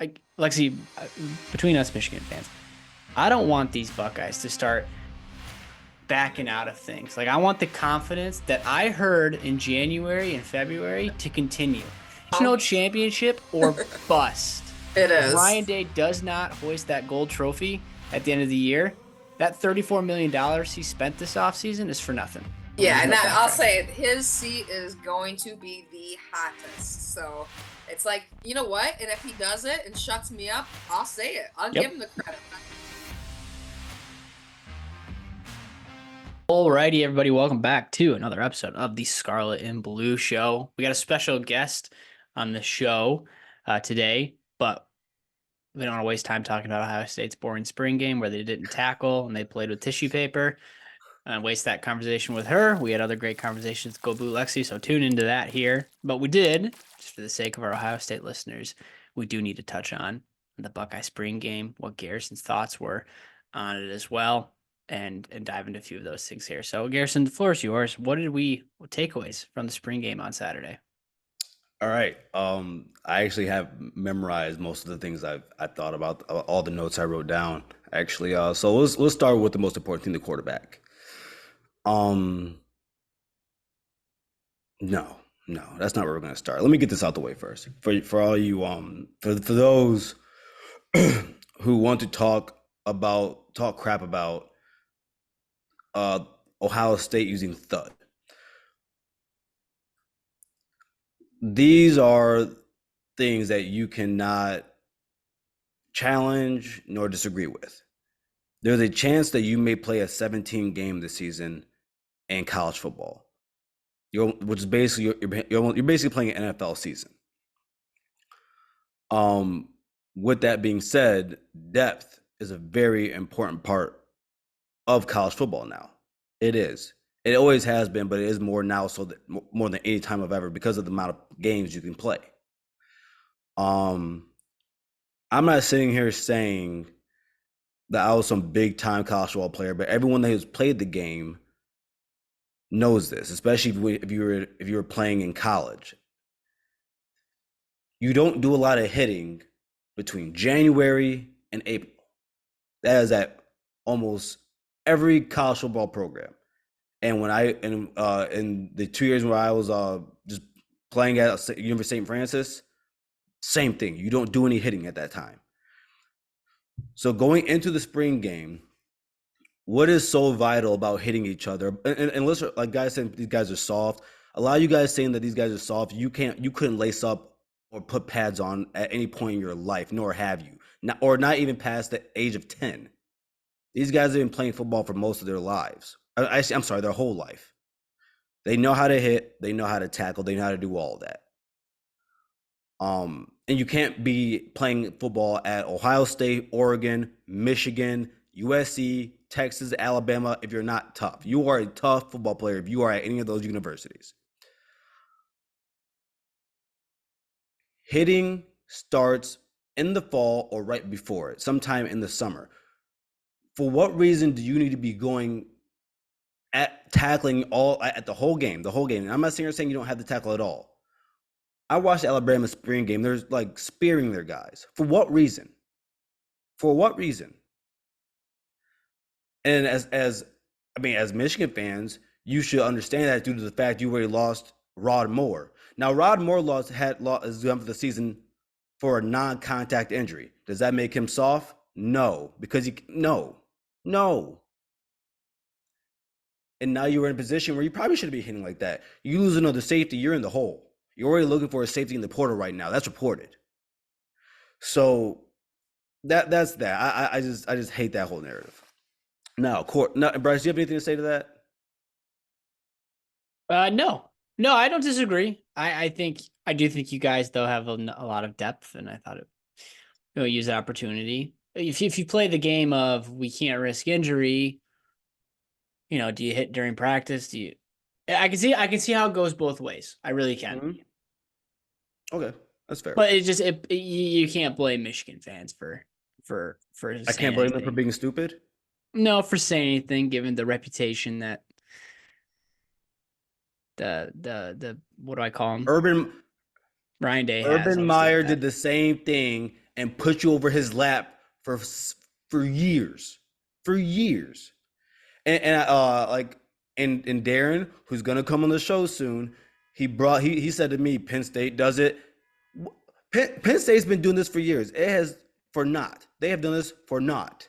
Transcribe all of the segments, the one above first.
like Lexi, between us Michigan fans, I don't want these Buckeyes to start backing out of things. Like I want the confidence that I heard in January and February to continue. Oh, National championship or bust. it If is. Ryan Day does not hoist that gold trophy at the end of the year, that $34 million he spent this offseason is for nothing. And Yeah, there's and no I'll backtracking. say it, his seat is going to be the hottest. So it's like, you know what? And if he does it and shuts me up, I'll say it. I'll give Yep. him the credit. Alrighty, everybody, welcome back to another episode of the Scarlet and Blue Show. We got a special guest on the show today, but we don't want to waste time talking about Ohio State's boring spring game where they didn't tackle and they played with tissue paper and waste that conversation with her. We had other great conversations. Go Blue Lexi, so tune into that here. But we did, just for the sake of our Ohio State listeners, we do need to touch on the Buckeye spring game, what Garrison's thoughts were on it as well, and dive into a few of those things here. So Garrison, the floor is yours. What takeaways from the spring game on Saturday? All right. I actually have memorized most of the things I thought about, all the notes I wrote down. Actually, so let's start with the most important thing: the quarterback. Um, no, no, that's not where we're gonna start. Let me get this out the way first. For all you for those who want to talk crap about uh Ohio State using thud. These are things that you cannot challenge nor disagree with. There's a chance that you may play a 17 game this season in college football. Which is basically you're basically playing an NFL season. Um, with that being said, depth is a very important part of college football now. It is. It always has been, but it is more now, so that more than any time I've ever, because of the amount of games you can play. I'm not sitting here saying that I was some big time college football player, but everyone that has played the game knows this, especially if you were playing in college. You don't do a lot of hitting between January and April. That is at almost every college football program. And when in the 2 years where I was just playing at University of St. Francis, same thing. You don't do any hitting at that time. So going into the spring game, what is so vital about hitting each other? And listen, like guys saying these guys are soft. A lot of you guys saying that these guys are soft. You couldn't lace up or put pads on at any point in your life, nor have you. Not even past the age of 10. These guys have been playing football for most of their lives. I'm sorry, their whole life. They know how to hit, they know how to tackle, they know how to do all of that. And you can't be playing football at Ohio State, Oregon, Michigan, USC, Texas, Alabama if you're not tough. You are a tough football player if you are at any of those universities. Hitting starts in the fall or right before it, sometime in the summer. For what reason do you need to be going at tackling all at the whole game? The whole game. And I'm not saying you don't have to tackle at all. I watched Alabama spring game. They're like spearing their guys. For what reason? For what reason? And as Michigan fans, you should understand that due to the fact you already lost Rod Moore. Now, Rod Moore is done for the season for a non-contact injury. Does that make him soft? No, because no. And now you're in a position where you probably shouldn't be hitting like that. You lose another safety, you're in the hole. You're already looking for a safety in the portal right now. That's reported. So that's that. I just hate that whole narrative. Now, Bryce, do you have anything to say to that? No, no, I don't disagree. I do think you guys though have a lot of depth, and I thought use that opportunity. If you play the game of we can't risk injury, do you hit during practice? Do you? I can see how it goes both ways. I really can. Mm-hmm. Okay, that's fair. But you can't blame Michigan fans for I saying can't blame them for anything. being stupid. No, for saying anything, given the reputation that the what do I call him? Urban Ryan Day has, Urban obviously with Meyer did that. the same thing and put you over his lap for years, for years. And Darren, who's gonna come on the show soon, he said to me, Penn State does it. Penn State's been doing this for years. It has for not. They have done this for not.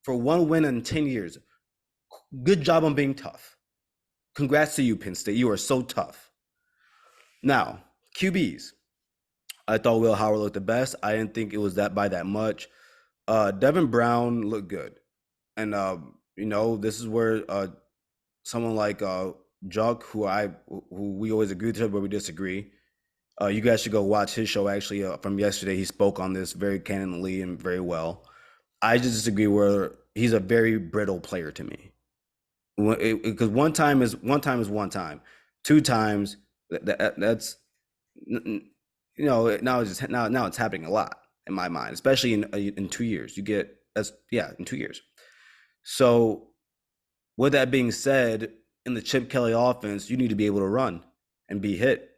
For one win in 10 years. Good job on being tough. Congrats to you, Penn State. You are so tough. Now, QBs. I thought Will Howard looked the best. I didn't think it was that by that much. Devin Brown looked good. And this is where someone like Juck, who we always agree with, but we disagree. You guys should go watch his show. Actually, from yesterday, he spoke on this very candidly and very well. I just disagree where he's a very brittle player to me. Because one time is one time. 2 times that's now it's happening a lot in my mind, especially in 2 years. In 2 years. So, with that being said, in the Chip Kelly offense, you need to be able to run and be hit.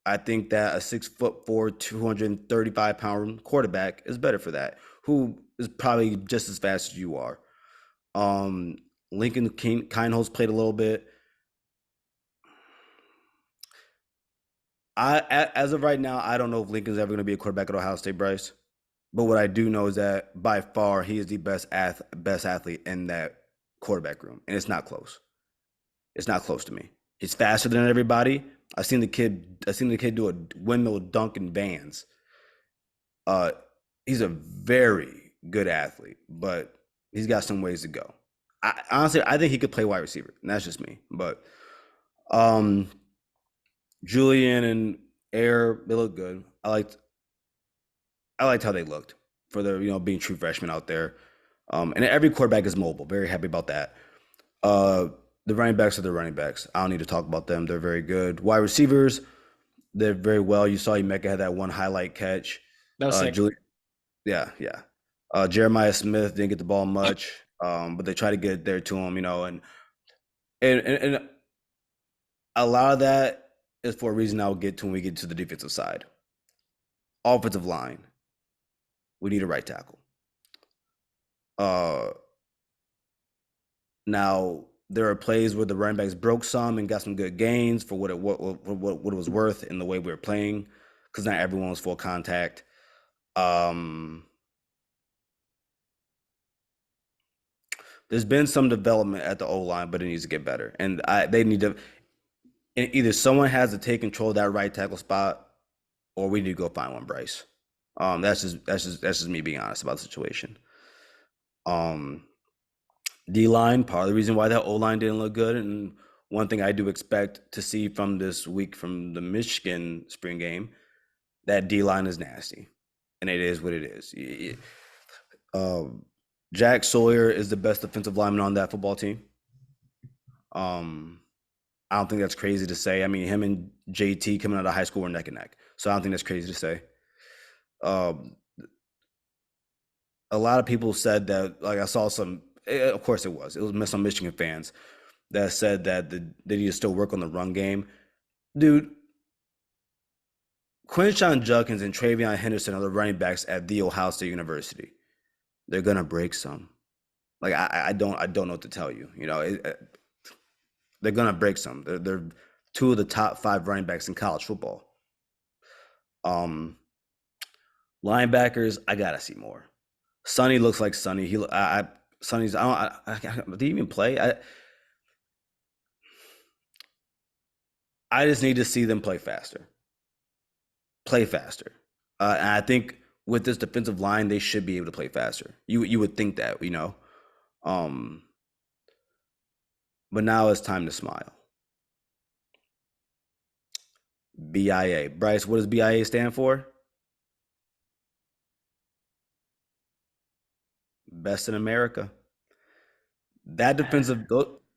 I think that a 6'4", 235-pound quarterback is better for that, who is probably just as fast as you are. Lincoln Kienholz played a little bit. As of right now, I don't know if Lincoln's ever going to be a quarterback at Ohio State, Bryce. But what I do know is that by far he is the best athlete in that quarterback room, and it's not close. It's not close to me. He's faster than everybody. I've seen the kid do a windmill dunk in bands. He's a very good athlete, but he's got some ways to go. Honestly, I think he could play wide receiver, and that's just me. But Julian and Air, they look good. I liked how they looked for their, being true freshmen out there. And every quarterback is mobile. Very happy about that. The running backs are the running backs. I don't need to talk about them. They're very good. Wide receivers, they're very well. You saw Emeka had that one highlight catch. That was sick. Yeah. Jeremiah Smith didn't get the ball much, but they try to get it there to him, and a lot of that is for a reason I'll get to when we get to the defensive side. Offensive line. We need a right tackle. Now there are plays where the running backs broke some and got some good gains for what it was worth in the way we were playing, because not everyone was full contact. There's been some development at the O-line, but it needs to get better, and they need to. And either someone has to take control of that right tackle spot, or we need to go find one, Bryce. That's just me being honest about the situation. D-line, part of the reason why that O-line didn't look good, and one thing I do expect to see from this week from the Michigan spring game, that D-line is nasty, and it is what it is. Jack Sawyer is the best defensive lineman on that football team. I don't think that's crazy to say. I mean, him and JT coming out of high school were neck and neck, so I don't think that's crazy to say. A lot of people said that, like I saw some, of course it was some Michigan fans that said that they need to still work on the run game. Dude, Quinshon Judkins and Travion Henderson are the running backs at The Ohio State University. They're going to break some. Like, I don't know what to tell you. They're going to break some. They're 2 of the top 5 running backs in college football. Linebackers, I gotta see more. Sonny looks like Sonny. Sonny's. Did he even play? I just need to see them play faster. And I think with this defensive line, they should be able to play faster. You would think that, But now it's time to smile. BIA. Bryce, what does BIA stand for? Best in America. That defensive,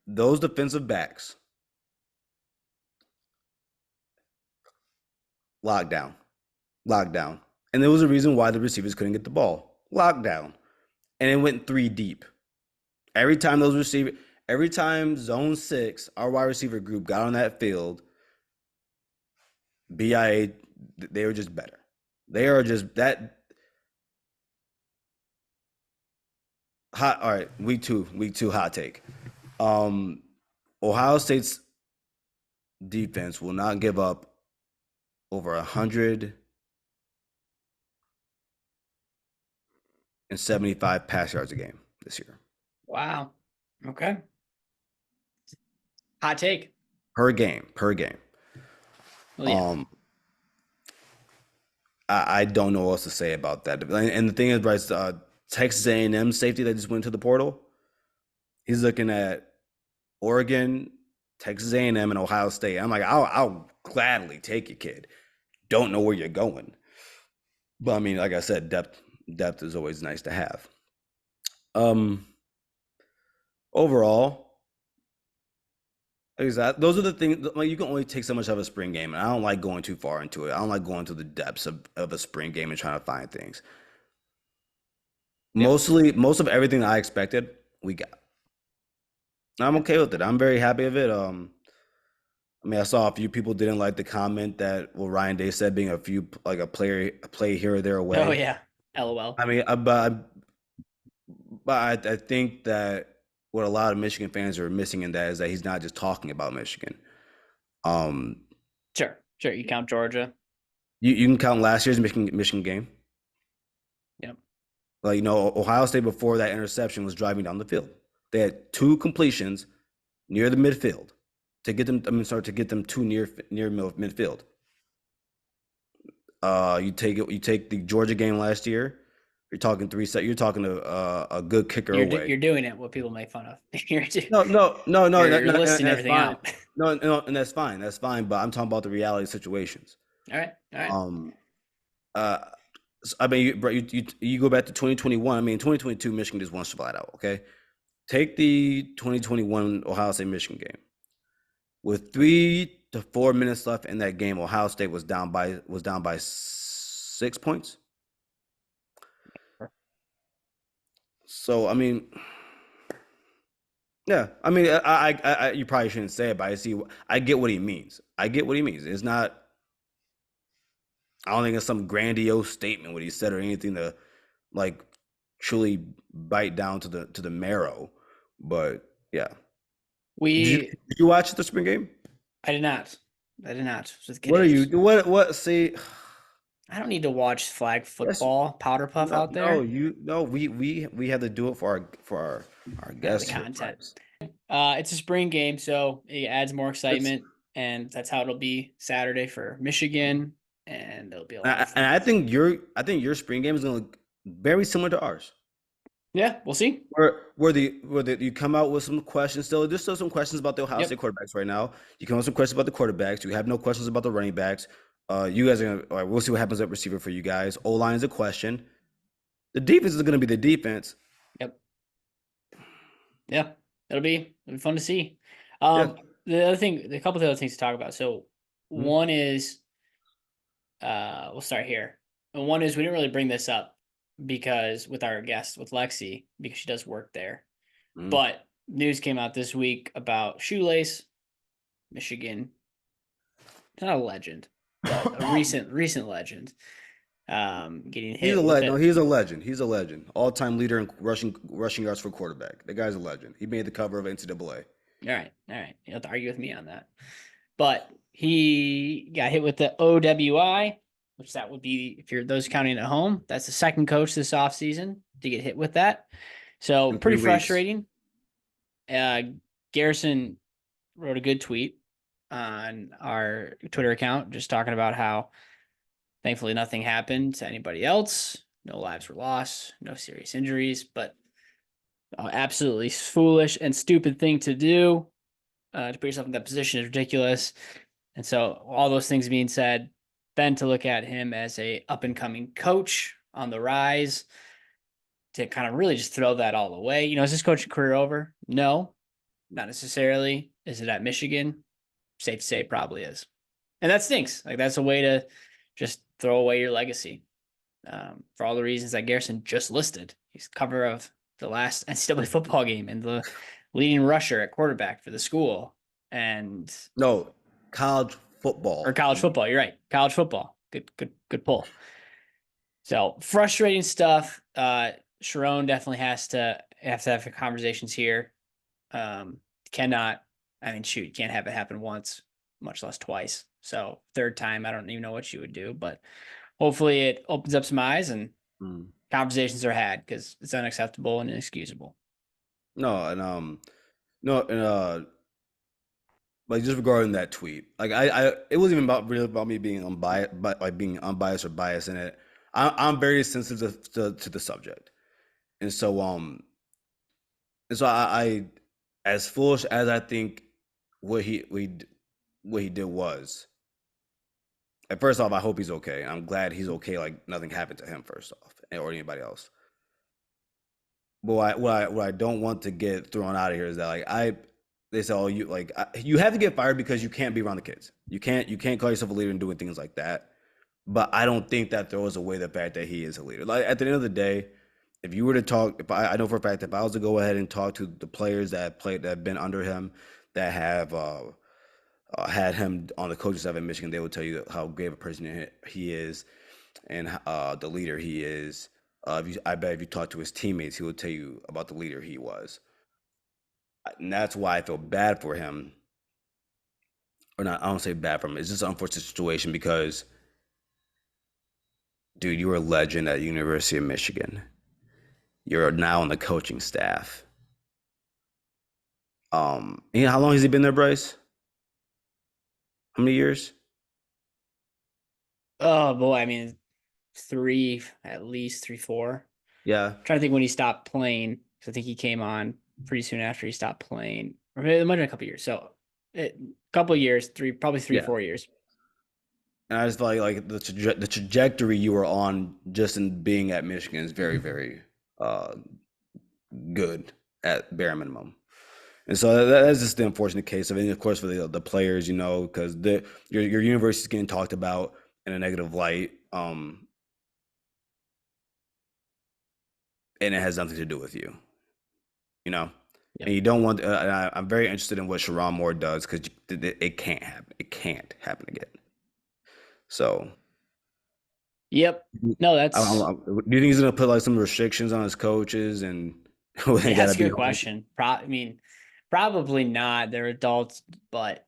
those defensive backs, lockdown, and there was a reason why the receivers couldn't get the ball. Lockdown, and it went 3 deep. Every time zone 6, our wide receiver group got on that field, BIA, they were just better. They are just that. hot. All right, week two, hot take. Um, Ohio State's defense will not give up over 175 pass yards a game this year Wow. Okay. Hot take. per game. Per game. Well, yeah. I don't know what else to say about that. And the thing is, Bryce, Texas A&M safety that just went to the portal. He's looking at Oregon, Texas A&M, and Ohio State. I'm like, I'll gladly take you, kid. Don't know where you're going, but I mean, like I said, depth is always nice to have. Overall, those are the things. Like, you can only take so much of a spring game, and I don't like going too far into it. I don't like going to the depths of a spring game and trying to find things. Most of everything that I expected, we got. I'm okay with it. I'm very happy with it. I mean, I saw a few people didn't like the comment that Ryan Day said being a play here or there away. Oh yeah. LOL. I mean, but I think that what a lot of Michigan fans are missing in that is that he's not just talking about Michigan. Sure. You count Georgia. You can count last year's Michigan game. Yep. Like, Ohio State before that interception was driving down the field. They had 2 completions near the midfield to get them. To get them to near midfield. You take the Georgia game last year. You're talking 3 set. You're talking a good kicker away. You're doing it. What people make fun of. No. You're listing everything out. No, and that's fine. That's fine. But I'm talking about the reality situations. All right. I mean, you go back to 2021. I mean, 2022 Michigan just won flat out. Okay, take the 2021 Ohio State Michigan game. With 3 to 4 minutes left in that game, Ohio State was down by 6 points. So, I mean, yeah, I mean, I you probably shouldn't say it, but I get what he means. It's not. I don't think it's some grandiose statement what he said or anything to, like, truly bite down to the marrow. But yeah, did you watch the spring game? I did not. What are you? What? See, I don't need to watch flag football, powder puff out there. We have to do it for our guests. The content. It's a spring game, so it adds more excitement, and that's how it'll be Saturday for Michigan, and it'll be a lot of fun. And I think your spring game is going to look very similar to ours. Yeah, we'll see. Where you come out with some questions still. There's still some questions about the Ohio State quarterbacks right now. You come out with some questions about the quarterbacks. You have no questions about the running backs. You guys are gonna. We'll see what happens at receiver for you guys. O-line is a question. The defense is going to be the defense. Yep. Yeah, it'll be fun to see. The other thing, a couple of other things to talk about. So one is, we'll start here. And one is we didn't really bring this up because with our guest with Lexi, because she does work there. But news came out this week about Shoelace, Michigan. Not a legend, but a recent legend. Getting hit. He's a legend. No, he's a legend. He's a legend. All-time leader in rushing yards for quarterback. The guy's a legend. He made the cover of NCAA. All right. You have to argue with me on that. But he got hit with the OWI, which that would be, if you're those counting at home, that's the second coach this offseason to get hit with that. So pretty frustrating. Garrison wrote a good tweet on our Twitter account, just talking about how thankfully nothing happened to anybody else. No lives were lost, no serious injuries, but absolutely foolish and stupid thing to do. To put yourself in that position is ridiculous. And so all those things being said, then to look at him as a up-and-coming coach on the rise, to kind of really just throw that all away. Is his coaching career over? No, not necessarily. Is it at Michigan? Safe to say it probably is. And that stinks. Like, that's a way to just throw away your legacy. For all the reasons that Garrison just listed. He's cover of the last NCAA football game and the leading rusher at quarterback for the school. And no, college football. Or college football. You're right. College football. Good pull. So frustrating stuff. Sharon definitely has to have to have conversations here. Cannot, I mean, shoot, can't have it happen once, much less twice. So third time, I don't even know what you would do, but hopefully it opens up some eyes and conversations are had because it's unacceptable and inexcusable. No, and no, and like just regarding that tweet, like it wasn't even about really about me being unbiased, but like being unbiased or biased in it. I'm very sensitive to the subject, and so I as foolish as I think what he did was. At first off, I hope he's okay. I'm glad he's okay. Like nothing happened to him. First off, or anybody else. But what I don't want to get thrown out of here is that they say, oh, you have to get fired because you can't be around the kids. You can't call yourself a leader and doing things like that. But I don't think that throws away the fact that he is a leader. Like at the end of the day, if you were to talk, if I know for a fact if I was to go ahead and talk to the players that have been under him, that have had him on the coaching staff in Michigan, they will tell you how great of a person he is and the leader he is. I bet if you talk to his teammates, he will tell you about the leader he was. And that's why I feel bad for him. Or not, I don't say bad for him. It's just an unfortunate situation because, dude, you were a legend at the University of Michigan. You're now on the coaching staff. You know how long has he been there, Bryce? How many years? Oh boy, I mean, three, at least 3, 4. Yeah. I'm trying to think when he stopped playing because I think he came on pretty soon after he stopped playing, or maybe it might have been a couple years. So, a couple of years, probably 3, Yeah. 4 years. And I just feel like the trajectory you were on just in being at Michigan is very, very good at bare minimum. And so that's just the unfortunate case of it. And of course, for the players, you know, because your university is getting talked about in a negative light, and it has nothing to do with you, you know. Yep. And you don't want. I'm very interested in what Sharon Moore does because it can't happen. It can't happen again. So. Yep. No, that's do you think he's gonna put like some restrictions on his coaches and they that's gotta a be good question. I mean, probably not. They're adults, but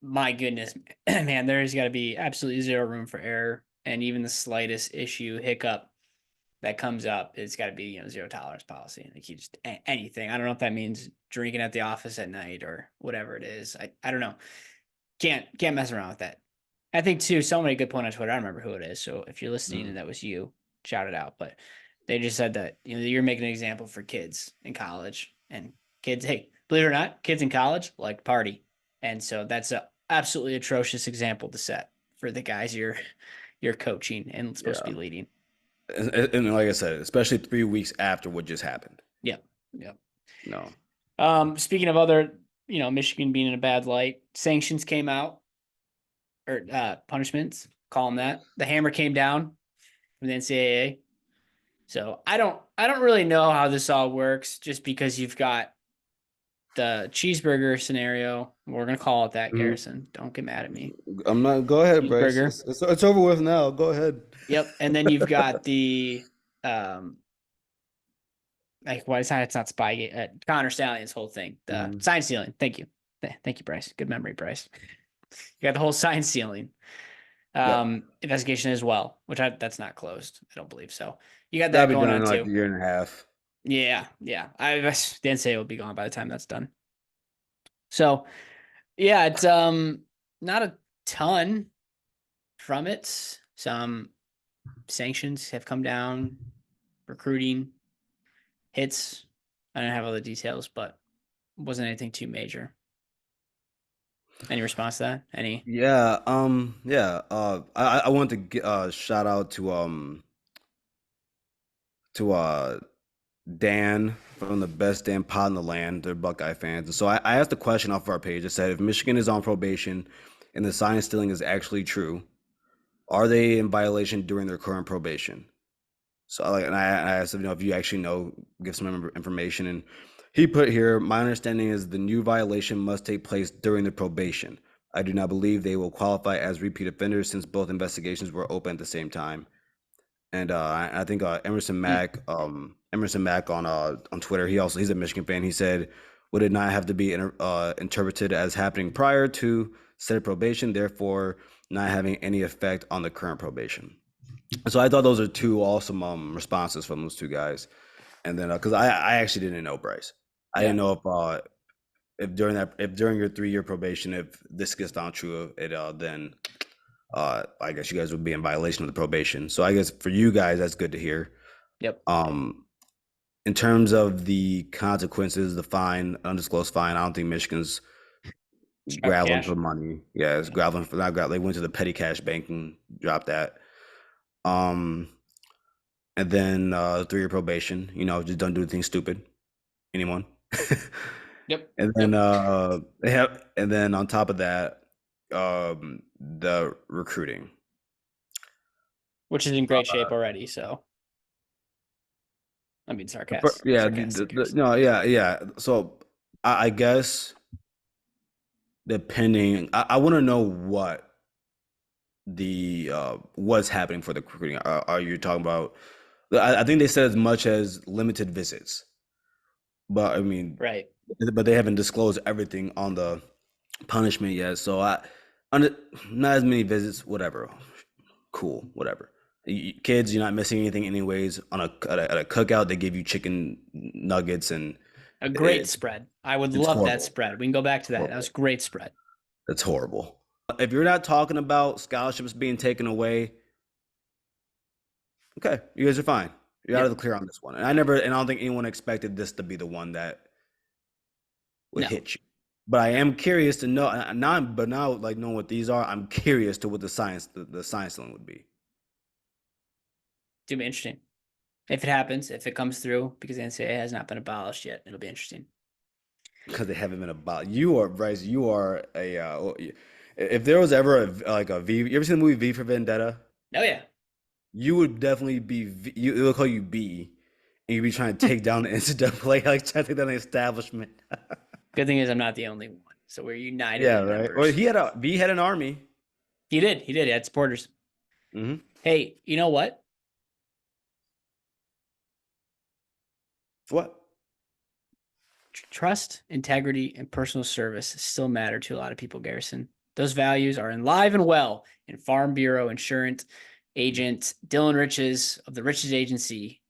my goodness, man, there's got to be absolutely zero room for error, and even the slightest issue, hiccup that comes up, it's got to be zero tolerance policy. Like you just anything. I don't know if that means drinking at the office at night or whatever it is. I don't know. Can't mess around with that. I think too, someone made a good point on Twitter. I don't remember who it is. So if you're listening and that was you, shout it out. But they just said that you're making an example for kids in college, and kids, hey, believe it or not, kids in college like to party, and so that's a absolutely atrocious example to set for the guys you're coaching and supposed to be leading. And like I said, especially 3 weeks after what just happened. Yep. Yep. No. Speaking of other, Michigan being in a bad light, sanctions came out, or punishments, call them that. The hammer came down from the NCAA. So I don't really know how this all works, just because you've got the cheeseburger scenario. We're gonna call it that, Garrison. Don't get mad at me. I'm not. Go ahead, Bryce. It's over with now. Go ahead. Yep. And then you've got the like why it's not Spygate, Connor Stallion's whole thing, the sign stealing. Thank you, Bryce. Good memory, Bryce. You got the whole sign stealing investigation as well, which that's not closed. I don't believe so. You got that going on like too. A year and a half. Yeah. Didn't say it would be gone by the time that's done. So, yeah, it's not a ton from it. Some sanctions have come down, recruiting hits. I don't have all the details, but it wasn't anything too major. Any response to that? Any? Yeah. Yeah. I want to get shout out to Dan from the best damn pod in the land. They're Buckeye fans. And so I asked a question off of our page. It said, if Michigan is on probation and the sign stealing is actually true, are they in violation during their current probation? So I asked him, if you actually know, give some information. And he put here, my understanding is the new violation must take place during the probation. I do not believe they will qualify as repeat offenders since both investigations were open at the same time. And I think Emerson Mack Emerson Mack on Twitter. He's a Michigan fan. He said, "Would it not have to be interpreted as happening prior to said probation, therefore not having any effect on the current probation?" So I thought those are two awesome responses from those two guys. And then because I actually didn't know Bryce, I didn't know if during your 3-year probation, if this gets down true, then I guess you guys would be in violation of the probation. So I guess for you guys, that's good to hear. Yep. In terms of the consequences, the fine, undisclosed fine, I don't think Michigan's graveling for money. Yeah, it's graveling for not graveling. They went to the petty cash bank and dropped that. And then 3-year probation. Just don't do anything stupid. Anyone? Yep. And then and then on top of that, the recruiting, which is in great shape already. So, I mean, sarcastic. Yeah, No, yeah. So I guess depending, I want to know what what's happening for the recruiting. Are you talking about? I think they said as much as limited visits, but I mean, right. But they haven't disclosed everything on the punishment yet. So not as many visits. Whatever, cool. Whatever. Kids, you're not missing anything anyways. At a cookout, they give you chicken nuggets and a great spread. I would love that spread. We can go back to that. That was a great spread. That's horrible. If you're not talking about scholarships being taken away, okay, you guys are fine. You're out of the clear on this one. And I don't think anyone expected this to be the one that would hit you. But I am curious to know now, like knowing what these are, I'm curious to what the science line would be. It'll be interesting. If it happens, if it comes through, because the NCAA has not been abolished yet, it'll be interesting. Because they haven't been abolished. You are, Bryce, you are if there was ever a V, you ever seen the movie V for Vendetta? Oh yeah. You would definitely be, it would call you B, and you'd be trying to take down the NCAA, like trying to take down the establishment. Good thing is I'm not the only one. So we're united. Yeah, right. Well, V had an army. He did. He had supporters. Mm-hmm. Hey, you know what? What? Trust, integrity, and personal service still matter to a lot of people, Garrison. Those values are alive and well in Farm Bureau insurance agent Dillon Riches of the Riches Agency.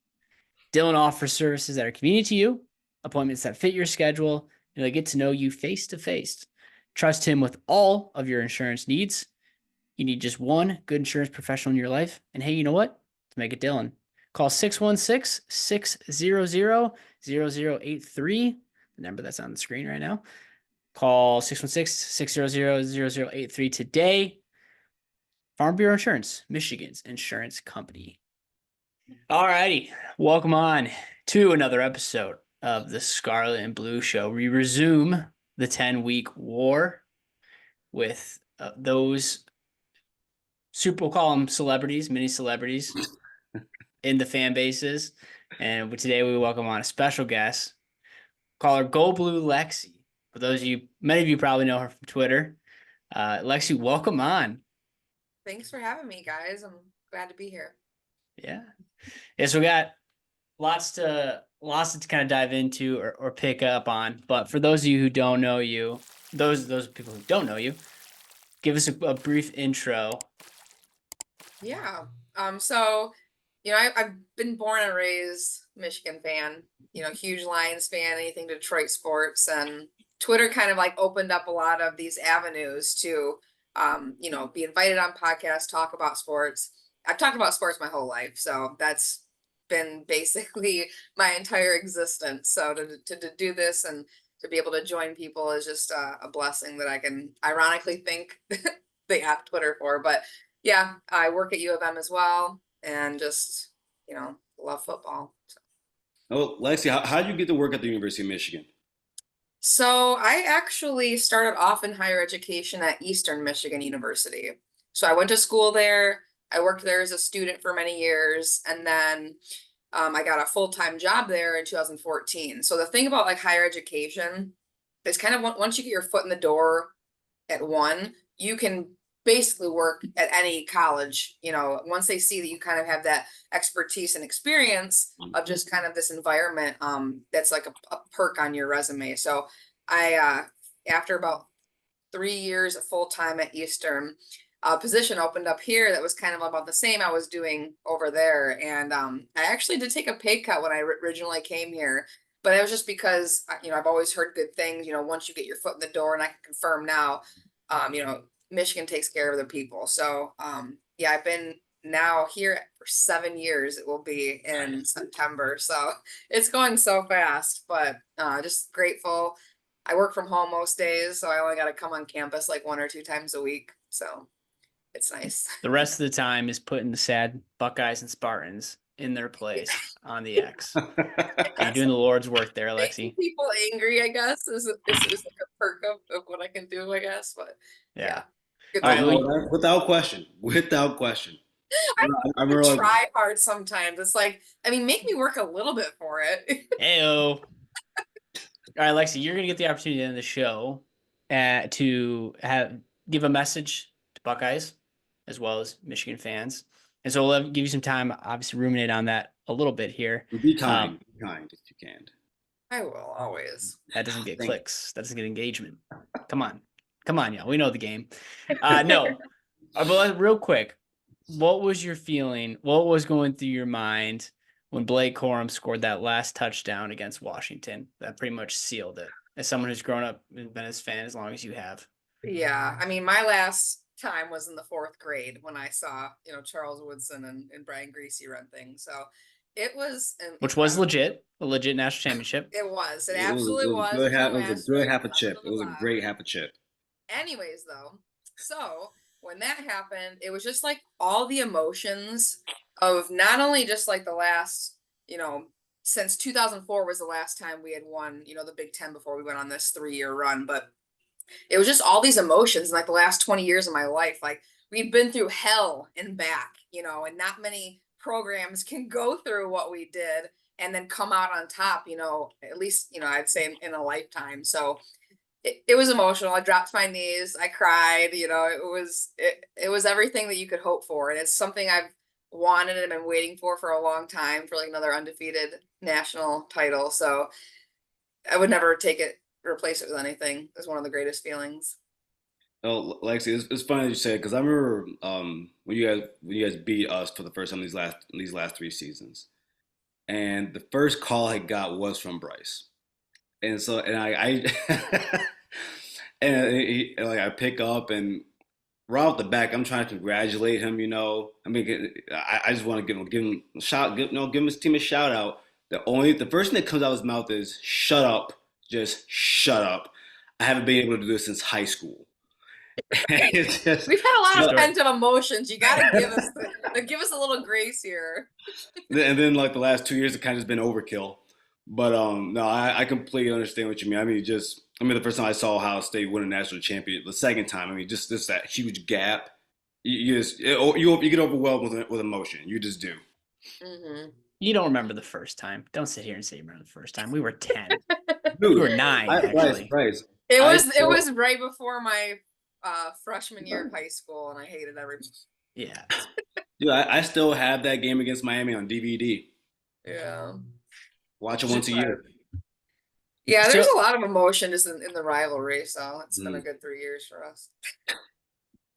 Dillon offers services that are convenient to you, appointments that fit your schedule, and they'll get to know you face to face. Trust him with all of your insurance needs. You need just one good insurance professional in your life. And hey, you know what? To make it Dillon. Call 616-600-0083. The number that's on the screen right now. Call 616-600-0083 today. Farm Bureau Insurance, Michigan's insurance company. All righty. Welcome on to another episode of the Scarlet and Blue Show. We resume the 10-week war with those we'll call them celebrities, mini celebrities in the fan bases. And today we welcome on a special guest. Call her Go Blue Lexi. For those of you, many of you probably know her from Twitter. Lexi, welcome on. Thanks for having me, guys. I'm glad to be here. Yeah. So we got lots to kind of dive into or pick up on. But for those of you who don't know you, those people who don't know you, give us a brief intro. Yeah. So, I've been born and raised Michigan fan, huge Lions fan, anything Detroit sports, and Twitter kind of like opened up a lot of these avenues to, be invited on podcasts, talk about sports. I've talked about sports my whole life, so that's been basically my entire existence. So to do this and to be able to join people is just a blessing that I can ironically thank the app Twitter for. But yeah, I work at U of M as well, and just love football. So. Oh, Lexi, how did you get to work at the University of Michigan? So I actually started off in higher education at Eastern Michigan University. So I went to school there. I worked there as a student for many years, and then I got a full-time job there in 2014. So the thing about like higher education is kind of once you get your foot in the door at one, you can basically work at any college, once they see that you kind of have that expertise and experience of just kind of this environment, that's like a perk on your resume. So after about 3 years full time at Eastern, a position opened up here that was kind of about the same I was doing over there. And I actually did take a pay cut when I originally came here, but it was just because, I've always heard good things, once you get your foot in the door, and I can confirm now, Michigan takes care of their people. So, yeah, I've been now here for 7 years. It will be in September. So it's going so fast, but just grateful. I work from home most days, so I only got to come on campus like 1 or 2 times a week. So it's nice. The rest of the time is putting the sad Buckeyes and Spartans in their place on the X. You're doing the Lord's work there, Alexi. Making people angry, I guess, is like a perk of what I can do, I guess. But yeah. Without question. I try hard sometimes. It's like, make me work a little bit for it. Heyo. All right, Lexi, you're going to get the opportunity in the show to give a message to Buckeyes as well as Michigan fans. And so we'll give you some time, obviously, ruminate on that a little bit here. Be kind. Be kind if you can. I will, always. That doesn't get clicks. That doesn't get engagement. Come on, y'all. We know the game. No. But real quick, what was your feeling? What was going through your mind when Blake Corum scored that last touchdown against Washington? That pretty much sealed it. As someone who's grown up and been a fan as long as you have. Yeah. My last time was in the 4th grade when I saw, Charles Woodson and Brian Greasy run things. So it was, which was legit, a legit national championship. It was. It absolutely was. It was a good half a chip. It was a great half a chip. Anyways, though, so when that happened, it was just like all the emotions of not only just like the last, since 2004 was the last time we had won, the Big Ten before we went on this 3-year run, but it was just all these emotions in like the last 20 years of my life. Like we've been through hell and back, and not many programs can go through what we did and then come out on top, at least, I'd say in a lifetime. So it was emotional. I dropped my knees. I cried, it was everything that you could hope for. And it's something I've wanted and been waiting for a long time, for like another undefeated national title. So I would never replace it with anything. It was one of the greatest feelings. Oh, Lexi, it's funny that you say it, because I remember when you guys beat us for the first time these last 3 seasons, and the first call I got was from Bryce, and so I and I pick up, and right off the back I'm trying to congratulate him. I just want to give him a shout, give his team a shout out. The first thing that comes out of his mouth is "shut up, just shut up." I haven't been able to do this since high school. We've had a lot of pent-up emotions. You gotta give us a little grace here. And then like the last 2 years, it kind of has been overkill. But no, I completely understand what you mean. The first time I saw Ohio State win a national championship, the second time, just that huge gap, you get overwhelmed with emotion. You just do. Mm-hmm. You don't remember the first time. Don't sit here and say you remember the first time. We were 10. Dude, we were 9. Actually, Bryce. It was right before my freshman year of high school, and I hated everybody. Yeah. Dude, I still have that game against Miami on DVD. Yeah. Watch it once a year. Yeah, there's a lot of emotion just in the rivalry, so it's been a good 3 years for us.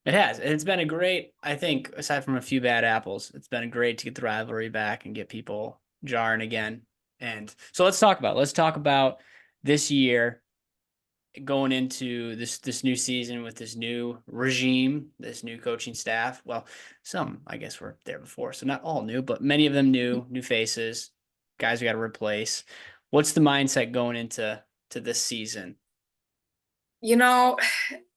It has. It's been a great, I think, aside from a few bad apples, it's been great to get the rivalry back and get people jarring again. And so let's talk about this year, going into this new season with this new regime, this new coaching staff. Well, some, I guess, were there before, so not all new, but many of them new faces, guys we got to replace. What's the mindset going into this season?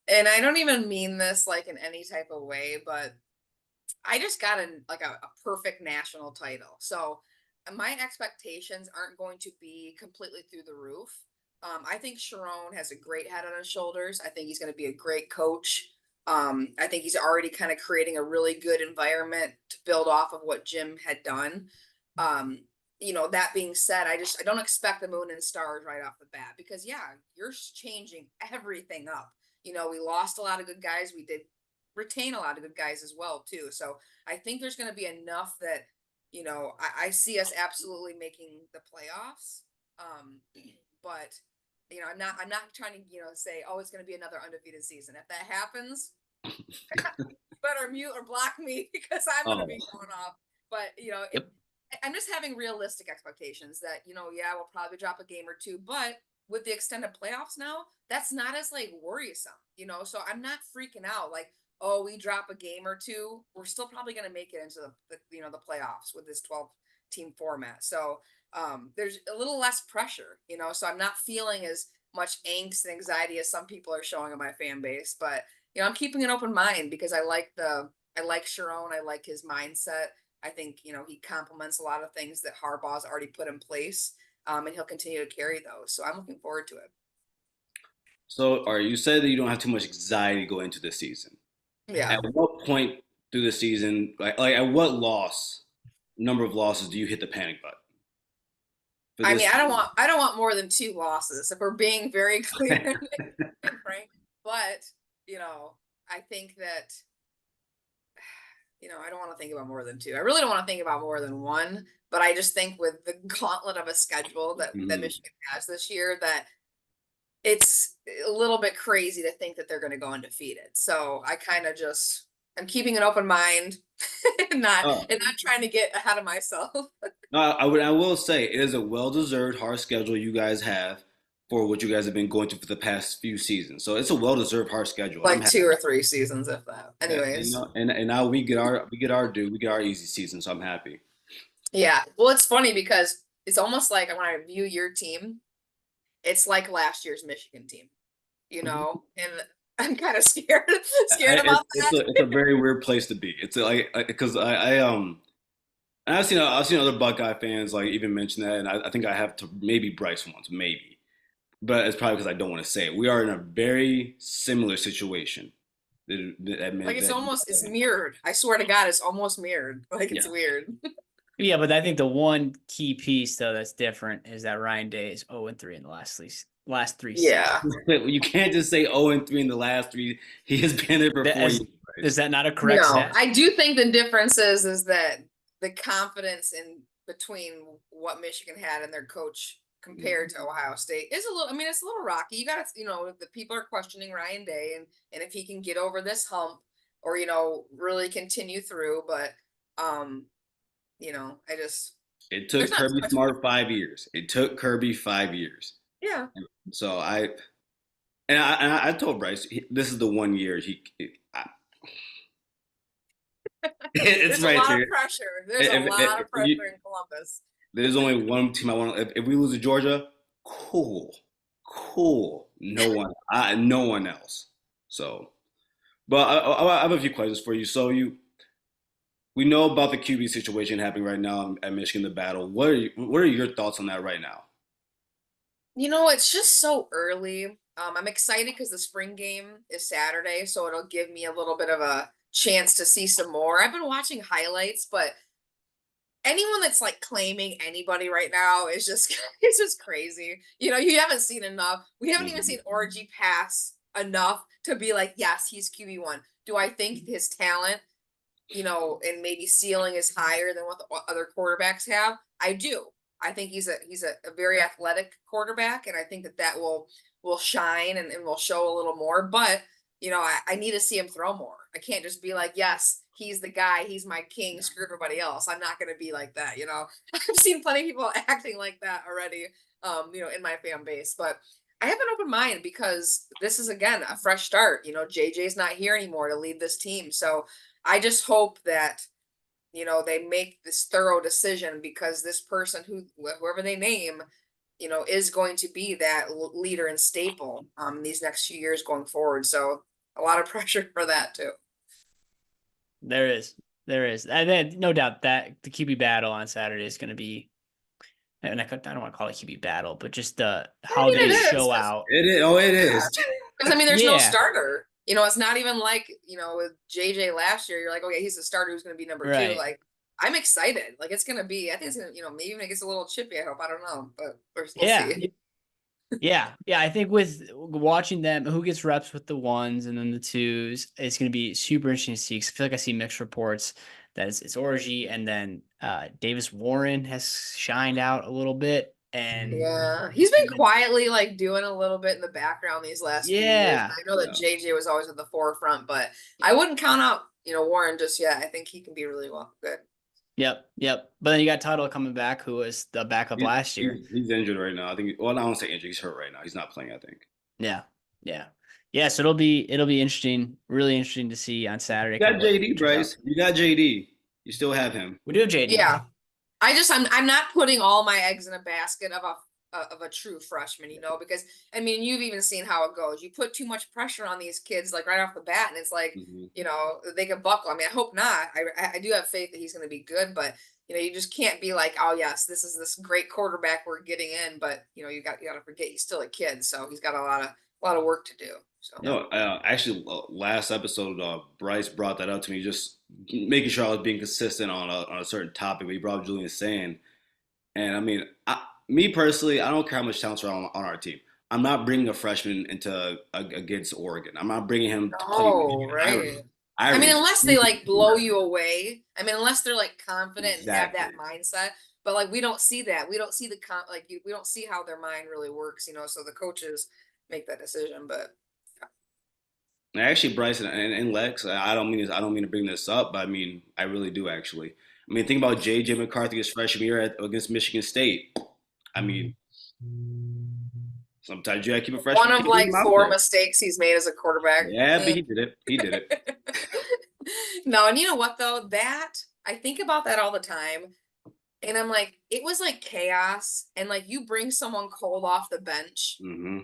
And I don't even mean this like in any type of way, but I just got a perfect national title. So my expectations aren't going to be completely through the roof. I think Sharon has a great head on his shoulders. I think he's going to be a great coach. I think he's already kind of creating a really good environment to build off of what Jim had done. That being said, I don't expect the moon and stars right off the bat, because you're changing everything up. We lost a lot of good guys. We did retain a lot of good guys as well too. So I think there's going to be enough that, you know, I see us absolutely making the playoffs. But you know, I'm not trying to, you know, say, oh, it's going to be another undefeated season. If that happens, better mute or block me because I'm going to be going off. But you know, Yep. I'm just having realistic expectations that, you know, yeah, we'll probably drop a game or two, but with the extended playoffs now, that's not as like worrisome, you know. So I'm not freaking out like, oh, we drop a game or two, we're still probably going to make it into the you know, the playoffs with this 12 team format. So there's a little less pressure, you know. So I'm not feeling as much angst and anxiety as some people are showing in my fan base. But you know, I'm keeping an open mind because I like Sharon, I like his mindset. I think, you know, he complements a lot of things that Harbaugh's already put in place, and he'll continue to carry those. So I'm looking forward to it. So, all right, you said that you don't have too much anxiety going into this season. Yeah. At what point through the season, like at what number of losses do you hit the panic button for I this mean, season? I don't want more than 2 losses if we're being very clear and frank. But, you know, I think that, you know, I don't want to think about more than 2. I really don't want to think about more than 1, but I just think with the gauntlet of a schedule that Mhm. Michigan has this year, that it's a little bit crazy to think that they're going to go undefeated. So I kind of just I'm keeping an open mind Oh, and not trying to get ahead of myself. no, I will say it is a well-deserved hard schedule you guys have for what you guys have been going through for the past few seasons. So it's a well-desered hard schedule. I'm Like happy. 2 or 3 seasons, if that. Yeah, and, Anyways, and now we get our due. We get our easy season. So I'm happy. yeah. Well, it's funny because it's almost like when I view your team, it's like last year's Michigan team, you Mhm. know, and I'm kind of scared about It's that. a very weird place to be. It's like because and I've seen other Buckeye fans like even mention that, and I think I have to maybe Bryce once, maybe, but it's probably because I don't want to say it. We are in a very similar situation. Like it's That almost it's mirrored. I swear to God, it's almost mirrored. Like it's yeah. weird. Yeah, but I think the one key piece though that's different is that Ryan Day is 0-3 in the last 3 seasons. Yeah. You can't just say 0-3 in the last three. He has been there for 4 years. Is that not a correct No, stat? I do think the difference is that the confidence in between what Michigan had and their coach compared to Ohio State is a little, I mean, it's a little rocky. You got to, you know, the people are questioning Ryan Day and if he can get over this hump or, you know, really continue through. But, you know, It there's took not too Kirby much. Smart 5 years. It took Kirby 5 years. Yeah. So I told Bryce this is the 1 year it's There's a right lot of there. pressure. There's a lot If of pressure in Columbus. there's only one team I want. If we lose to Georgia, cool, cool. No one else. So, but I have a few questions for you. So we know about the QB situation happening right now at Michigan, the battle. What are your thoughts on that right now? You know, it's just so early. I'm excited because the spring game is Saturday, so it'll give me a little bit of a chance to see some more. I've been watching highlights, but anyone that's like claiming anybody right now is just it's just crazy. You know, you haven't seen enough. We haven't even Mhm. seen Orgy pass enough to be like, yes, he's QB1. Do I think his talent, you know, and maybe ceiling is higher than what the other quarterbacks have? I do. I think he's a very athletic quarterback, and I think that will shine and will show a little more. But you know, I need to see him throw more. I can't just be like, yes, he's the guy, he's my king, screw everybody else. I'm not going to be like that. You know, I've seen plenty of people acting like that already. You know, in my fan base, but I have an open mind because this is again a fresh start. You know, JJ's not here anymore to lead this team, so I just hope that, you know, they make this thorough decision because this person whoever they name, you know, is going to be that leader and staple these next few years going forward. So a lot of pressure for that too. There is. There is. And then no doubt that the QB battle on Saturday is going to be, and I don't want to call it QB battle, but just I how mean, they it is show because out. It is. Oh, it is. I mean, there's no Yeah. starter. You know, it's not even like, you know, with JJ last year, you're like, okay, he's the starter who's going to be number 2. Right. Like, I'm excited. Like, it's going to be, I think it's going to, you know, maybe even it gets a little chippy. I hope. I don't know, but we'll Yeah. see. Yeah, yeah. I think with watching them, who gets reps with the ones and then the twos, it's going to be super interesting to see. 'Cause I feel like I see mixed reports that it's Orgy, and then Davis Warren has shined out a little bit, and Yeah, he's been quietly like doing a little bit in the background these last few years. yeah, I know that JJ was always at the forefront, but I wouldn't count out, Warren just yet. I think he can be really good. yep, yep. But then you got Tuttle coming back, who was the backup last year. He's injured right now. I think. Well, I don't say injured. He's hurt right now. He's not playing, I think. Yeah, yeah, yeah. So it'll be interesting, really interesting to see on Saturday. You got Kind of JD, Bryce. You got JD. You still have him. we do have JD. Yeah, I'm not putting all my eggs in a basket of a true freshman, because I mean you've even seen how it goes. You put too much pressure on these kids like right off the bat, and it's like they can buckle. I mean, I hope not. I do have faith that he's going to be good, but you just can't be like, oh yes, this is this great quarterback we're getting in, but you got to forget he's still a kid, so he's got a lot of work to do. So No, actually, last episode, Bryce brought that up to me, just making sure I was being consistent on a certain topic. But he brought up Julian Sand, and I mean, me personally, I don't care how much talent's on our team. I'm not bringing a freshman into against Oregon. I'm not bringing him to play no, Michigan. right. I mean, unless they like blow refuse. you away. I mean, unless they're like confident and have that Exactly. mindset. But like we don't see that. We don't see we don't see how their mind really works, so the coaches make that decision. But Actually, Bryce and Lex, I don't mean to bring this up, but I mean I really do actually. I mean, think about J.J. McCarthy's freshman year against Michigan State. I mean, sometimes you gotta keep a freshman one of kid leave like him out four there. mistakes he's made as a quarterback. Yeah, but he did it. He did it. No, and you know what though? That I think about that all the time. And I'm like, it was like chaos. And like you bring someone cold off the bench. Mm-hmm.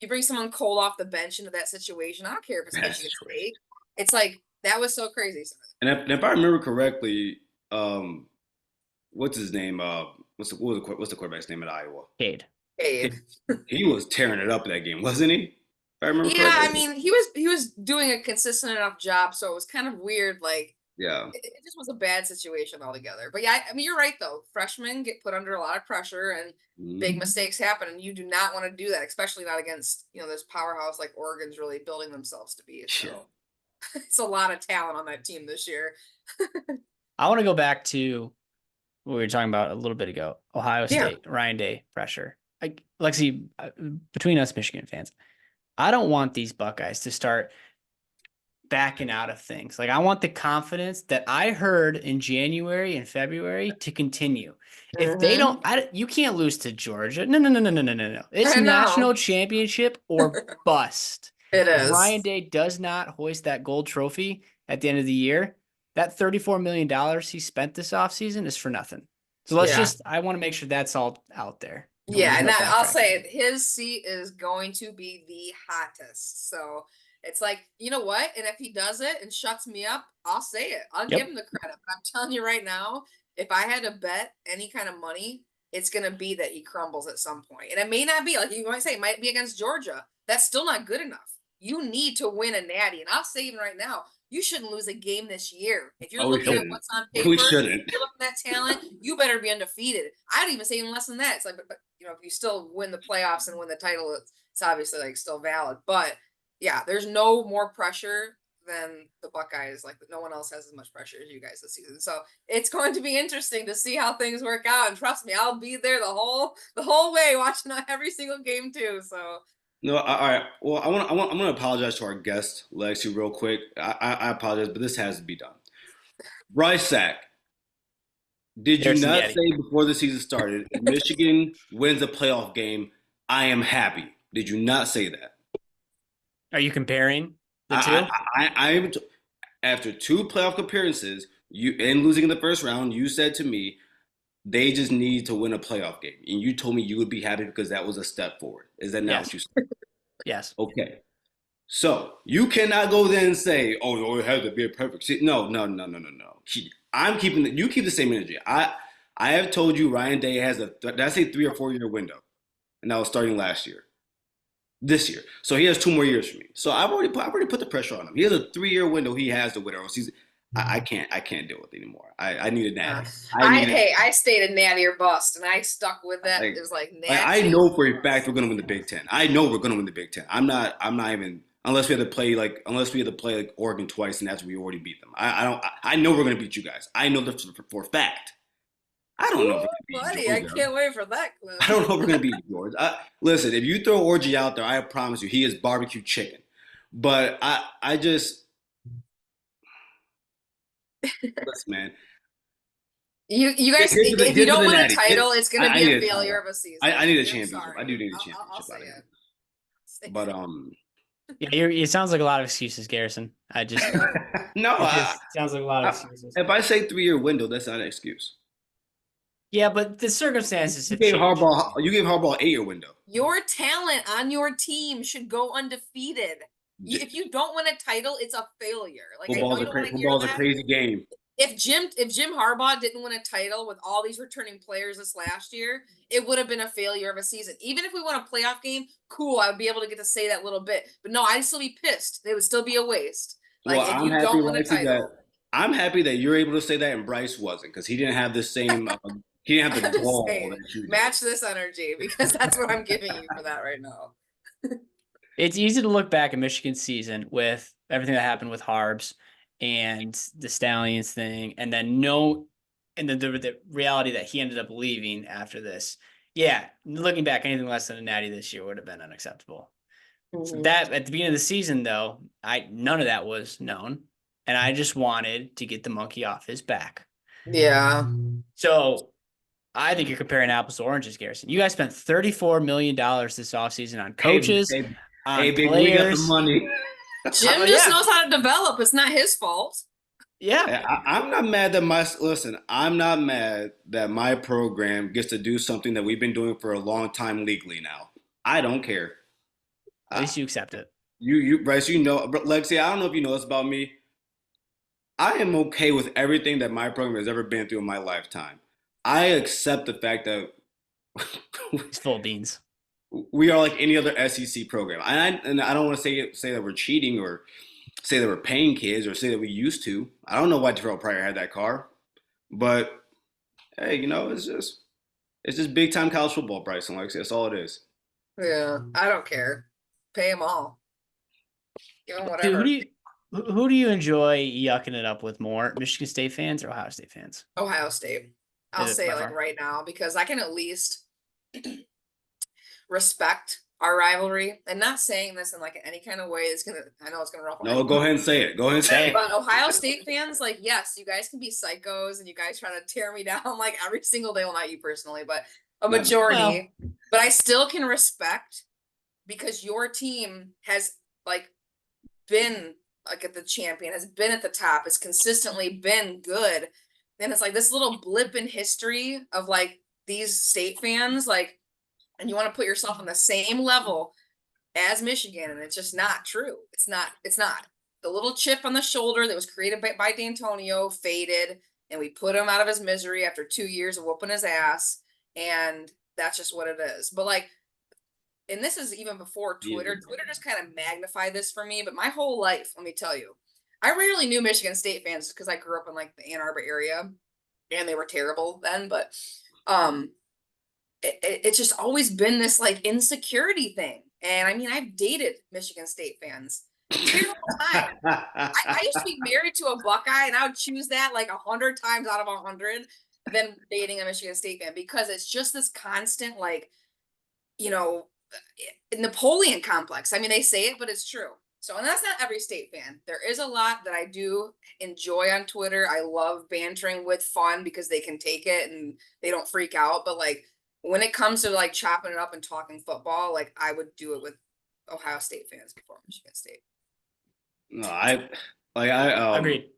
You bring someone cold off the bench into that situation. I don't care if it's That's Michigan true. State. It's like that was so crazy. And if I remember correctly, what's his name? What's the quarterback's name at Iowa? Cade. He was tearing it up in that game, wasn't he? If I remember Yeah, I correctly. mean, he was doing a consistent enough job, so it was kind of weird. Like Yeah. it just was a bad situation altogether. But yeah, I mean, you're right though. Freshmen get put under a lot of pressure, and big Mhm. mistakes happen, and you do not want to do that, especially not against this powerhouse like Oregon's really building themselves to be. Yeah. So it's a lot of talent on that team this year. I want to go back to what we were talking about a little bit ago. Ohio Yeah. State, Ryan Day pressure. Lexi, between us Michigan fans, I don't want these Buckeyes to start backing out of things. Like I want the confidence that I heard in January and February to continue. If they don't, you can't lose to Georgia. No, no, no, no, no, no, no, no. It's I know. national championship or bust. It If is. Ryan Day does not hoist that gold trophy at the end of the year, that $34 million he spent this offseason is for nothing. So I want to make sure that's all out there. Yeah, and I'll backtracking. say it, his seat is going to be the hottest. So it's like, you know what? And if he does it and shuts me up, I'll say it. I'll give him the credit. But I'm telling you right now, if I had to bet any kind of money, it's going to be that he crumbles at some point. And it may not be, like you might say, it might be against Georgia. That's still not good enough. You need to win a natty. And I'll say even right now, you shouldn't lose a game this year. If you're looking at what's on paper, We shouldn't. if you're looking at talent, you better be undefeated. I'd even say even less than that. It's like, but if you still win the playoffs and win the title, it's obviously like still valid. But yeah, there's no more pressure than the Buckeyes. Like no one else has as much pressure as you guys this season. So it's going to be interesting to see how things work out. And trust me, I'll be there the whole way watching every single game too. So No, all right. Well, I'm gonna apologize to our guest, Lexi, real quick. I apologize, but this has to be done. Bryce Sack, did you not say before the season started, if Michigan wins a playoff game, I am happy? Did you not say that? Are you comparing the two? I am. After two playoff appearances, and losing in the first round, you said to me, they just need to win a playoff game. And you told me you would be happy because that was a step forward. Is that not what you said? Yes. Okay. So you cannot go there and say, oh, it has to be a perfect season. No. You keep the same energy. I have told you Ryan Day has that's a 3 or 4 year window. And that was starting this year. So he has 2 more years for me. So I've already put the pressure on him. He has a 3 year window he has to win. I can't deal with it anymore. I need a Uh, natty. I need it. I stayed a natty or bust, and I stuck with that. Like, It was like I natty. know for a fact we're gonna win the Big Ten. I know we're gonna win the Big Ten. I'm not even unless we have to play like Oregon twice, and that's we already beat them. I don't. I know we're gonna beat you guys. I know this for a fact. I don't know if Ooh, we're gonna beat buddy, I Georgia. can't wait for that clip. I don't know if we're gonna beat Georgia. Listen, if you throw Orgy out there, I promise you, he is barbecue chicken. But I just listen, man. You guys, if you Get to don't the win a natty. title, it's gonna I be need a a title. failure of a season. I need a I'm championship. sorry. I do need a I'll championship say out of it. here. Say But it. Yeah, it sounds like a lot of excuses, Garrison. no, It just sounds like a lot of excuses. if I say 3-year window, that's not an excuse. Yeah, but the circumstances have changed. You gave Harbaugh an 8-year window. Your talent on your team should go undefeated. If you don't win a title, it's a failure. Like I know you don't want to hear Football's a that. crazy game. If Jim Harbaugh didn't win a title with all these returning players this last year, it would have been a failure of a season. Even if we won a playoff game, cool, I would be able to get to say that little bit. But no, I'd still be pissed. It would still be a waste. Like Well, if I'm you happy, don't win a Lexi, title. I'm happy that you're able to say that and Bryce wasn't because he didn't have the same. He didn't have I'm the just gall saying, that you did. match this energy because that's what I'm giving you for that right now. It's easy to look back at Michigan's season with everything that happened with Harbs and the Stallions thing, and then the reality that he ended up leaving after this. Yeah, looking back, anything less than a natty this year would have been unacceptable. So that at the beginning of the season, though, none of that was known, and I just wanted to get the monkey off his back. Yeah. So I think you're comparing apples to oranges, Garrison. You guys spent $34 million this offseason on coaches, on baby, players. we got the money. Jim just knows how to develop. It's not his fault. Yeah. I'm not mad that I'm not mad that my program gets to do something that we've been doing for a long time legally now. I don't care. At least you accept it. You Bryce, you know, Lexi, I don't know if you know this about me. I am okay with everything that my program has ever been through in my lifetime. I accept the fact that It's full of beans. we are like any other SEC program. And I don't want to say that we're cheating or say that we're paying kids or say that we used to. I don't know why Terrell Pryor had that car. But hey, you know, it's just big time college football, Bryce and Lexi. That's all it is. Yeah, I don't care. Pay them all. Give them whatever. Dude, who do you enjoy yucking it up with more, Michigan State fans or Ohio State fans? Ohio State. I'll say like right now because I can at least respect our rivalry and not saying this in like any kind of way that's gonna I know it's gonna ruffle. No, go ahead and say it. Go ahead and say it. But Ohio State fans, like, yes, you guys can be psychos and you guys try to tear me down like every single day. Well, not you personally, but a majority. Well, but I still can respect because your team has like been like at the champion, has been at the top, has consistently been good. Then it's like this little blip in history of like these state fans, like, and you want to put yourself on the same level as Michigan, and it's just not true. It's not. The little chip on the shoulder that was created by D'Antonio faded, and we put him out of his misery after 2 years of whooping his ass, and that's just what it is. But like, and this is even before Twitter. Yeah. Twitter just kind of magnified this for me, but my whole life, let me tell you, I rarely knew Michigan State fans because I grew up in like the Ann Arbor area, and they were terrible then. But it's just always been this like insecurity thing. And I mean, I've dated Michigan State fans. Terrible time. I used to be married to a Buckeye, and I would choose that like 100 times out of 100 than dating a Michigan State fan because it's just this constant like, you know, Napoleon complex. I mean, they say it, but it's true. So, and that's not every state fan. There is a lot that I do enjoy on Twitter. I love bantering with fun because they can take it and they don't freak out. But like when it comes to like chopping it up and talking football, like I would do it with Ohio State fans before Michigan State. No, I agreed.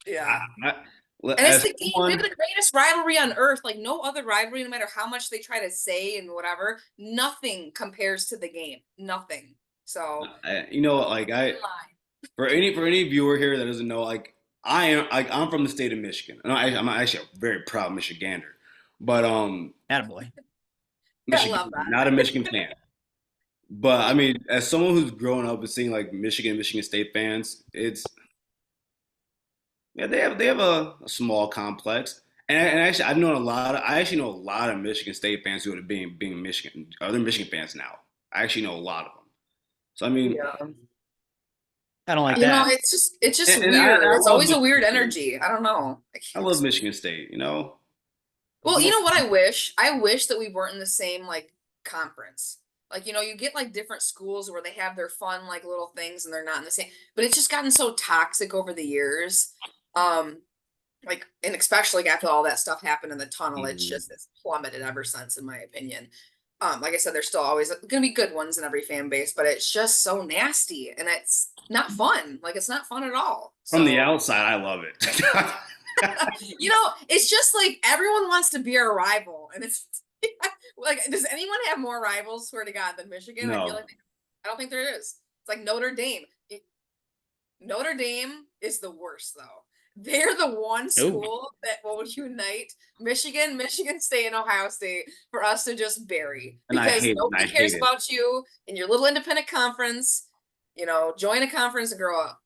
Yeah. And it's we have the greatest rivalry on earth. Like no other rivalry, no matter how much they try to say and whatever, nothing compares to the game. Nothing. So you know, like for any viewer here that doesn't know, like I'm from the state of Michigan, and I'm actually a very proud Michigander, but attaboy. Michigan, not a Michigan fan. But I mean, as someone who's grown up and seeing like Michigan State fans, it's Yeah, they have a small complex, and actually I actually know a lot of Michigan State fans who are being Michigan, other Michigan fans now. I actually know a lot of them. So I mean, Yeah. I don't like You know, that. it's just and weird. I It's love always a Michigan weird State. energy. I don't know. I I can't love explain. Michigan State. You know, Well, you more know what I wish? I wish that we weren't in the same like conference. Like, you get like different schools where they have their fun like little things and they're not in the same, but it's just gotten so toxic over the years. Um, like and especially like, after all that stuff happened in the tunnel, Mhm. it's plummeted ever since, in my opinion. Like I said, there's still always gonna be good ones in every fan base, but it's just so nasty and it's not fun. Like it's not fun at all. From the So outside. I love it. it's just like everyone wants to be a rival, and it's like, does anyone have more rivals, swear to God, than Michigan? I feel No, like I don't think there is. It's like Notre Dame. Notre Dame is the worst though. They're the one Oh, school that will unite Michigan State, and Ohio State for us to just bury and I because hate it. And I nobody hate cares it. about you in your little independent conference. Join a conference and grow up.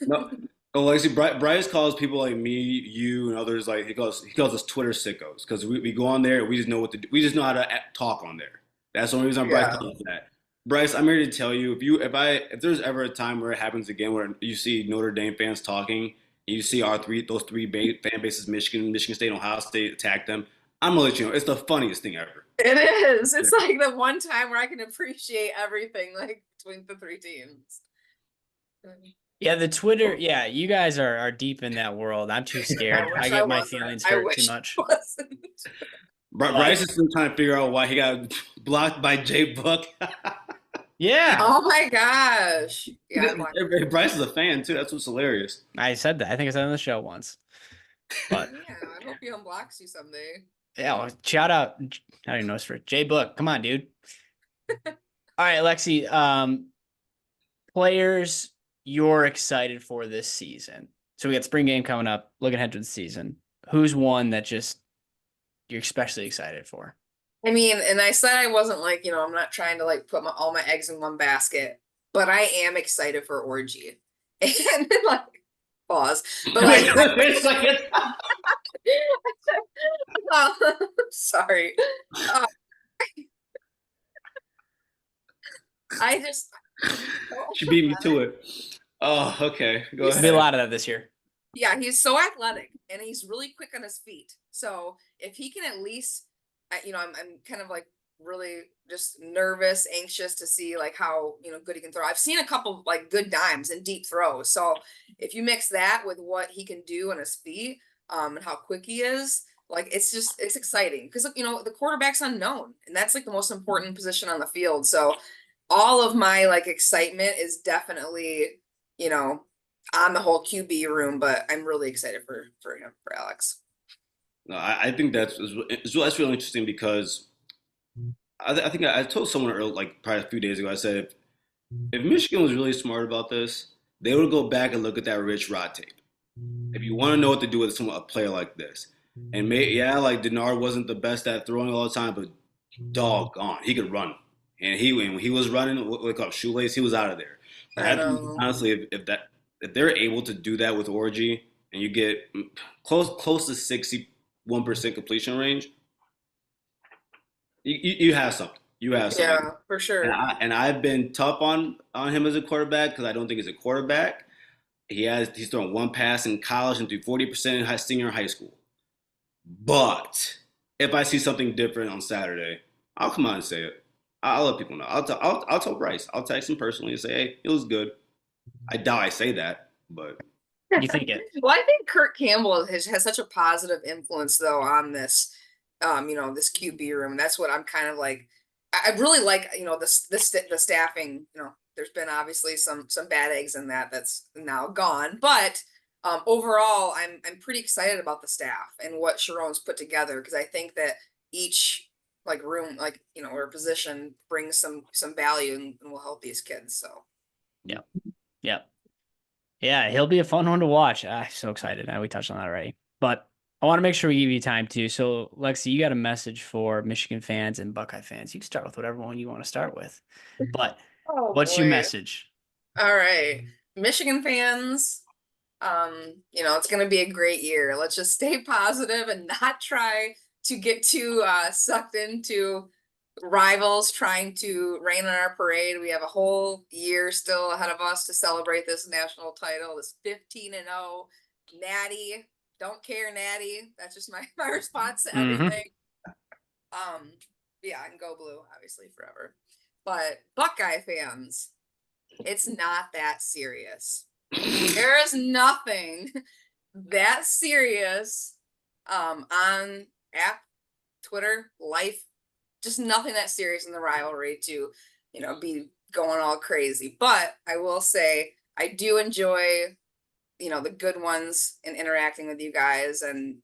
No, oh, like see, Bryce calls people like me, you, and others like he calls us Twitter sickos because we go on there and we just know what to do. We just know how to talk on there. That's the only reason Bryce Yeah. calls us that. Bryce, I'm here to tell you if there's ever a time where it happens again where you see Notre Dame fans talking and you see those three fan bases, Michigan State, and Ohio State attack them, I'm gonna let you know it's the funniest thing ever. It is. It's like the one time where I can appreciate everything like between the three teams. yeah, the Twitter. Yeah, you guys are deep in that world. I'm too I scared. I wish I get my wasn't. feelings I hurt too wish I much. wasn't. But Bryce is still trying to figure out why he got blocked by Jay Buck. yeah, Oh my gosh. Yeah, I blocked. Bryce is a fan too. That's what's hilarious. I said that. I think I said it on the show once. But Yeah, I hope he unblocks you someday. yeah, well, shout out. I don't even know it's for Jay Book. Come on, dude. All right, Lexi. Players you're excited for this season. So we got spring game coming up. Looking ahead to the season. Who's one that just you're especially excited for? I mean, and I said I wasn't like, I'm not trying to like put all my eggs in one basket, but I am excited for Orgy. And like pause. But like Wait a second. uh, sorry. Uh, I just She beat me to it. Oh, okay. Go There'll be a ahead. lot of that this year. Yeah, he's so athletic and he's really quick on his feet. So if he can at least, I'm kind of like really just nervous, anxious to see like how good he can throw. I've seen a couple like good dimes and deep throws. So if you mix that with what he can do on his feet, and how quick he is, like it's exciting because the quarterback's unknown and that's like the most important position on the field. So all of my like excitement is definitely you know on the whole QB room, but I'm really excited for him, for Alex. No, I think that's really interesting because I think I told someone earlier, like probably a few days ago. I said if Michigan was really smart about this, they would go back and look at that Rich Rod tape. If you want to know what to do with a player like this, and yeah, like Denard wasn't the best at throwing all the time, but doggone, he could run. And when he was running, what they call shoelace, he was out of there. I I think know. honestly, if they're able to do that with Orgy, and you get close to 61% completion range, you have something. You have something. Yeah, for And sure. I've been tough on him as a quarterback because I don't think he's a quarterback. He's thrown one pass in college and threw 40% in senior high school. But if I see something different on Saturday, I'll come out and say it. I'll let people know. I'll tell Bryce. I'll text him personally and say, hey, it was good. I doubt I say that, but You think it? Well, I think Kurt Campbell has such a positive influence though on this, this QB room. That's what I'm kind of like. I really like, the staffing. There's been obviously some bad eggs in that's now gone, but overall, I'm pretty excited about the staff and what Sharon's put together because I think that each like room, like or position brings some value and will help these kids. So Yeah. Yeah. Yeah, he'll be a fun one to watch. I'm so excited. We touched on that already. But I want to make sure we give you time too. So, Lexi, you got a message for Michigan fans and Buckeye fans. You can start with whatever one you want to start with. But oh what's your boy. message? All right. Michigan fans, It's going to be a great year. Let's just stay positive and not try to get too sucked into rivals trying to rain on our parade. We have a whole year still ahead of us to celebrate this national title, this 15-0 natty. Don't care, natty. That's just my response to everything. Yeah, and go blue, obviously, forever. But Buckeye fans, it's not that serious. There is nothing that serious on app, Twitter, life, just nothing that serious in the rivalry to, be going all crazy. But I will say I do enjoy, the good ones and interacting with you guys, and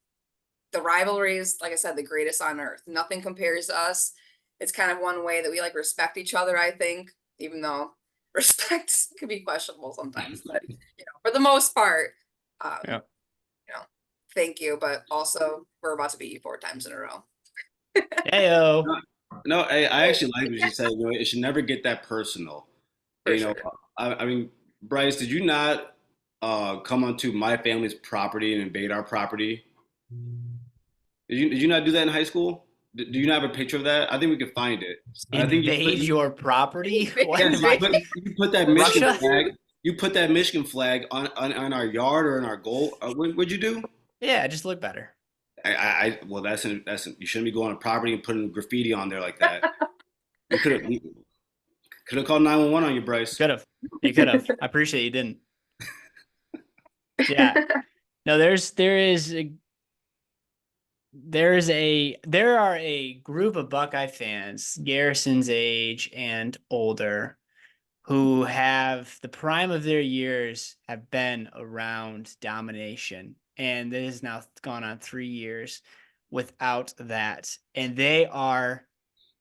the rivalry is, like I said, the greatest on earth. Nothing compares to us. It's kind of one way that we like respect each other, I think, even though respect can be questionable sometimes, but for the most part, thank you. But also, we're about to beat you 4 times in a row. Heyo. No, I actually like what you said. It should never get that personal. For You sure. know, I mean, Bryce, did you not come onto my family's property and invade our property? Did you not do that in high school? Do you not have a picture of that? I think we could find it. I think Invade your property? What yes, am I? you put that Michigan Russia? flag. You put that Michigan flag on our yard or in our goal. What'd you do? Yeah, just look better. Well, you shouldn't be going on property and putting graffiti on there like that. You could have called 911 on you, Bryce. Could have. You could have. I appreciate you didn't. Yeah. No, there are a group of Buckeye fans, Garrison's age and older, who have the prime of their years have been around domination. And it has now gone on 3 years without that. And they are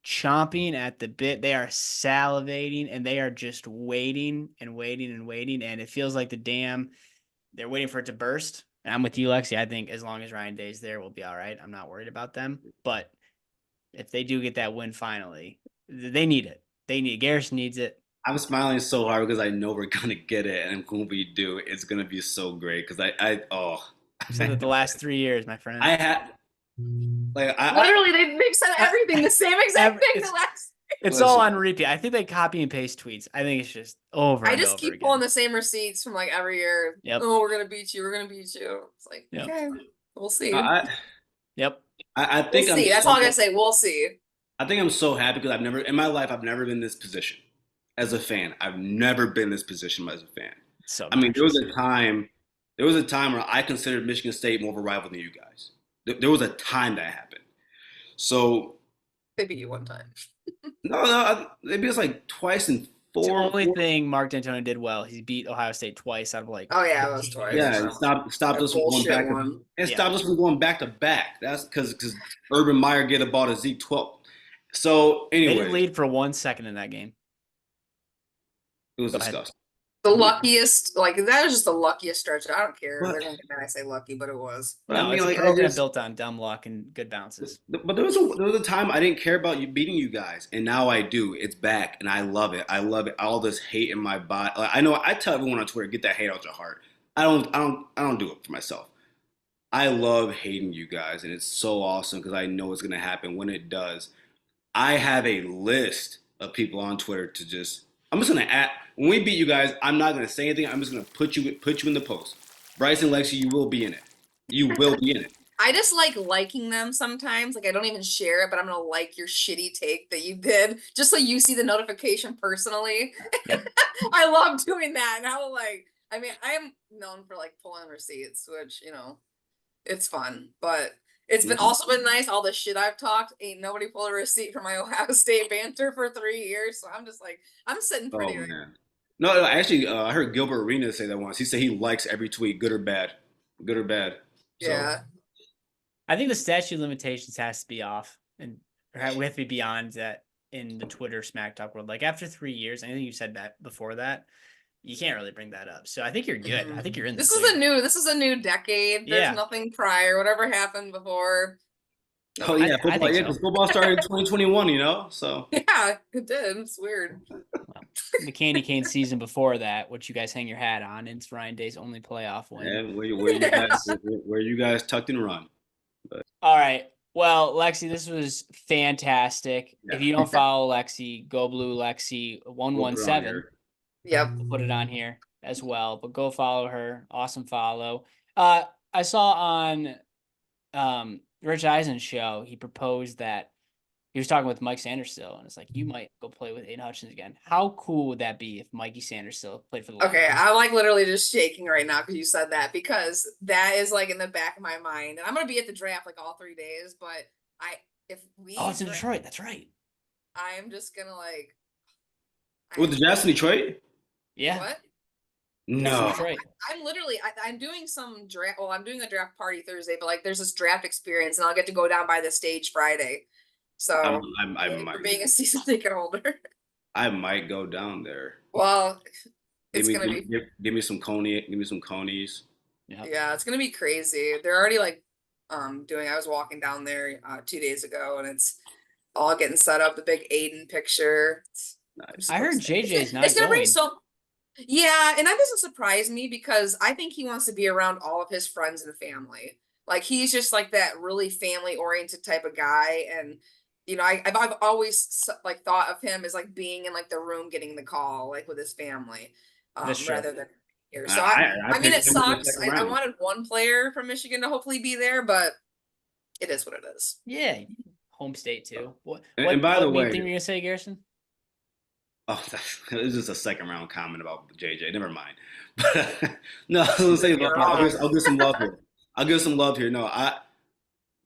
chomping at the bit. They are salivating, and they are just waiting and waiting and waiting. And it feels like the dam, they're waiting for it to burst. And I'm with you, Lexi. I think as long as Ryan Day's there, we'll be all right. I'm not worried about them. But if they do get that win finally, they need it. Garrison needs it. I'm smiling so hard because I know we're gonna get it, and when we do, it's gonna be so great. Because So that the last 3 years, my friend. I had literally they've said everything, the same exact thing. The last. It's all on repeat. I think they copy and paste tweets. I think it's just over. I just keep pulling the same receipts from like every year. Yep. Oh, we're gonna beat you. We're gonna beat you. It's like, okay, we'll see. Yep. I think we'll see. That's all I gotta say. We'll see. I think I'm so happy because in my life I've never been in this position as a fan. I've never been in this position as a fan. So I mean, there was a time where I considered Michigan State more of a rival than you guys. There was a time that happened. So they beat you 1 time. No, they beat us like twice in 4. It's the only thing Mark D'Antoni did well. He beat Ohio State twice out of like. Oh yeah, it was twice. Yeah, stopped us from going back. Stopped us from going back to back. That's because Urban Meyer gave the ball to Zeke 12. So anyway, they didn't lead for 1 second in that game. It was disgusting. The luckiest, that was just the luckiest stretch. I don't care. They're gonna get mad I say lucky, but it was. No, it's a program built on dumb luck and good bounces. But there was a time I didn't care about beating you guys, and now I do. It's back, and I love it. I love it. All this hate in my body. I know. I tell everyone on Twitter, get that hate out your heart. I don't do it for myself. I love hating you guys, and it's so awesome because I know it's gonna happen when it does. I have a list of people on Twitter to just. I'm just gonna when we beat you guys. I'm not gonna say anything. I'm just gonna put you in the post. Bryce and Lexi, you will be in it. You will be in it. I just like liking them sometimes. I don't even share it, but I'm gonna like your shitty take that you did, just so you see the notification personally. I love doing that, and how I am known for pulling receipts, which it's fun, but. It's also been nice. All the shit I've talked, ain't nobody pulled a receipt for my Ohio State banter for 3 years. So I'm just I'm sitting pretty. Oh, man. No, actually, I heard Gilbert Arenas say that once. He said he likes every tweet, good or bad. Good or bad. Yeah. So. I think the statute of limitations has to be off, and we have to be beyond that in the Twitter smack talk world. After 3 years, I think you said that before that. You can't really bring that up. So I think you're good. I think you're in this is a new decade. There's nothing prior. Whatever happened before. Oh yeah, football started in 2021, So yeah, it did. It's weird. the candy cane season before that, which you guys hang your hat on. It's Ryan Day's only playoff win. And Yes. where you guys tucked and run. All right. Well, Lexi, this was fantastic. Yeah. If you don't follow Lexi, Go Blue Lexi We'll put it on 117. here. Yep. We'll put it on here as well. But go follow her. Awesome follow. I saw on Rich Eisen's show, he proposed that he was talking with Mike Sanders still, and it's like, you might go play with Aiden Hutchins again. How cool would that be if Mikey Sanders still played for the Okay, Lions? I'm like literally just shaking right now because you said that, because that is like in the back of my mind. And I'm gonna be at the draft like all 3 days, but if we Oh, it's in Detroit. That's right. I'm just gonna like With the Jazz in Detroit? Yeah. what? No. Detroit. I'm literally I'm doing some draft. Well, I'm doing a draft party Thursday, but like there's this draft experience, and I'll get to go down by the stage Friday. So I for might being a season ticket holder, I might go down there. well, Give it's me, gonna be give me some coney, give me some conies. Yep. yeah, it's gonna be crazy. They're already like doing. I was walking down there 2 days ago, and it's all getting set up. The big Aiden picture. Nice. I heard JJ's not It's gonna bring going. so. Yeah, and that doesn't surprise me because I think he wants to be around all of his friends and family. Like he's just like that really family oriented type of guy, and I've always like thought of him as like being in like the room getting the call like with his family, That's true. rather than here. So I mean, it picked him in the sucks. second I round. wanted one player from Michigan to hopefully be there, but it is what it is. Yeah. Home state too. What? And by the what way- thing were you gonna say, Garrison? Oh, it's just a second round comment about JJ. Never mind. But no, I was gonna say I'll give some love here. I'll give some love here. No,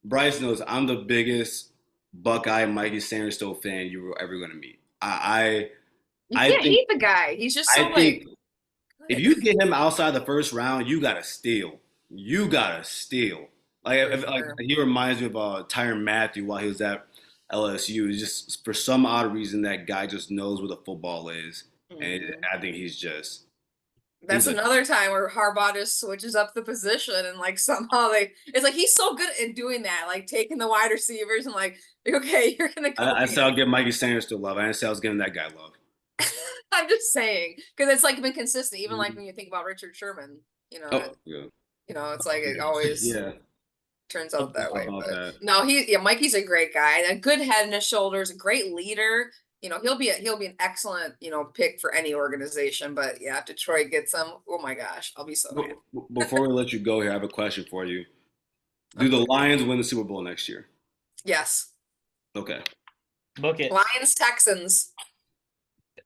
Bryce knows I'm the biggest Buckeye Mikey Sanders fan you were ever gonna meet. You can't hate the guy. He's just so I like. think if you get him outside the first round, you gotta steal. You gotta steal. Like, For like sure. he reminds me of Tyrann Mathieu while he was at LSU. It's just for some odd reason that guy just knows what the football is, and Mhm. I think he's just. That's he's like- another time where Harbaugh just switches up the position and like somehow it's like he's so good at doing that, like taking the wide receivers and like, okay, you're gonna go. I here. said I'll give Mikey Sanders still love. I didn't say I was giving that guy love. I'm just saying because it's like been consistent, even like Mhm. when you think about Richard Sherman, Oh, yeah. it's like it always Yeah. turns out that way. About But that. no, Mikey's a great guy, a good head on his shoulders, a great leader. He'll be an excellent, pick for any organization. But yeah, if Detroit gets him, oh my gosh, I'll be so happy. Before we let you go here, I have a question for you. Do the Lions win the Super Bowl next year? Yes, Okay. Book it. Lions Texans.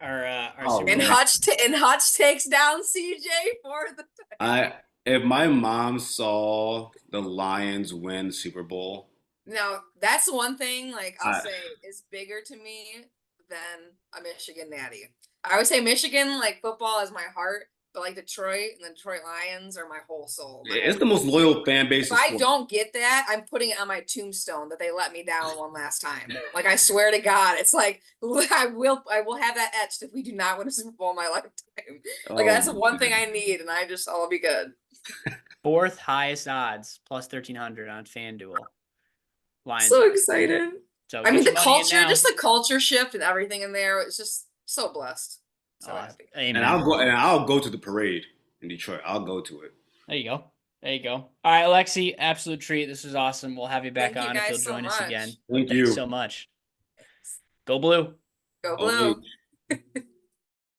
Our Oh, Super And Bowl. Hutch takes down CJ for the. If my mom saw the Lions win the Super Bowl, Now that's the one thing like I'll I- say is bigger to me than a Michigan natty. I would say Michigan like football is my heart, but like Detroit and the Detroit Lions are my whole soul. it's the most loyal fan base. If I don't get that, I'm putting it on my tombstone that they let me down one last time. Like I swear to God, it's like I will have that etched if we do not win a Super Bowl in my lifetime. Like that's the one thing I need, and I'll be good. Fourth highest odds, plus 1,300 on FanDuel. Lions. So excited. So I mean, get the your money in culture, now. just the culture shift and everything in there. It's just so blessed. So Awesome. happy. Amen. And I'll go to the parade in Detroit. I'll go to it. There you go. There you go. All right, Alexi, absolute treat. This was awesome. We'll have you back Thank you on if you'll guys so join us much. again. Thank Thanks you. so much. Go Blue. Go Oh, Blue.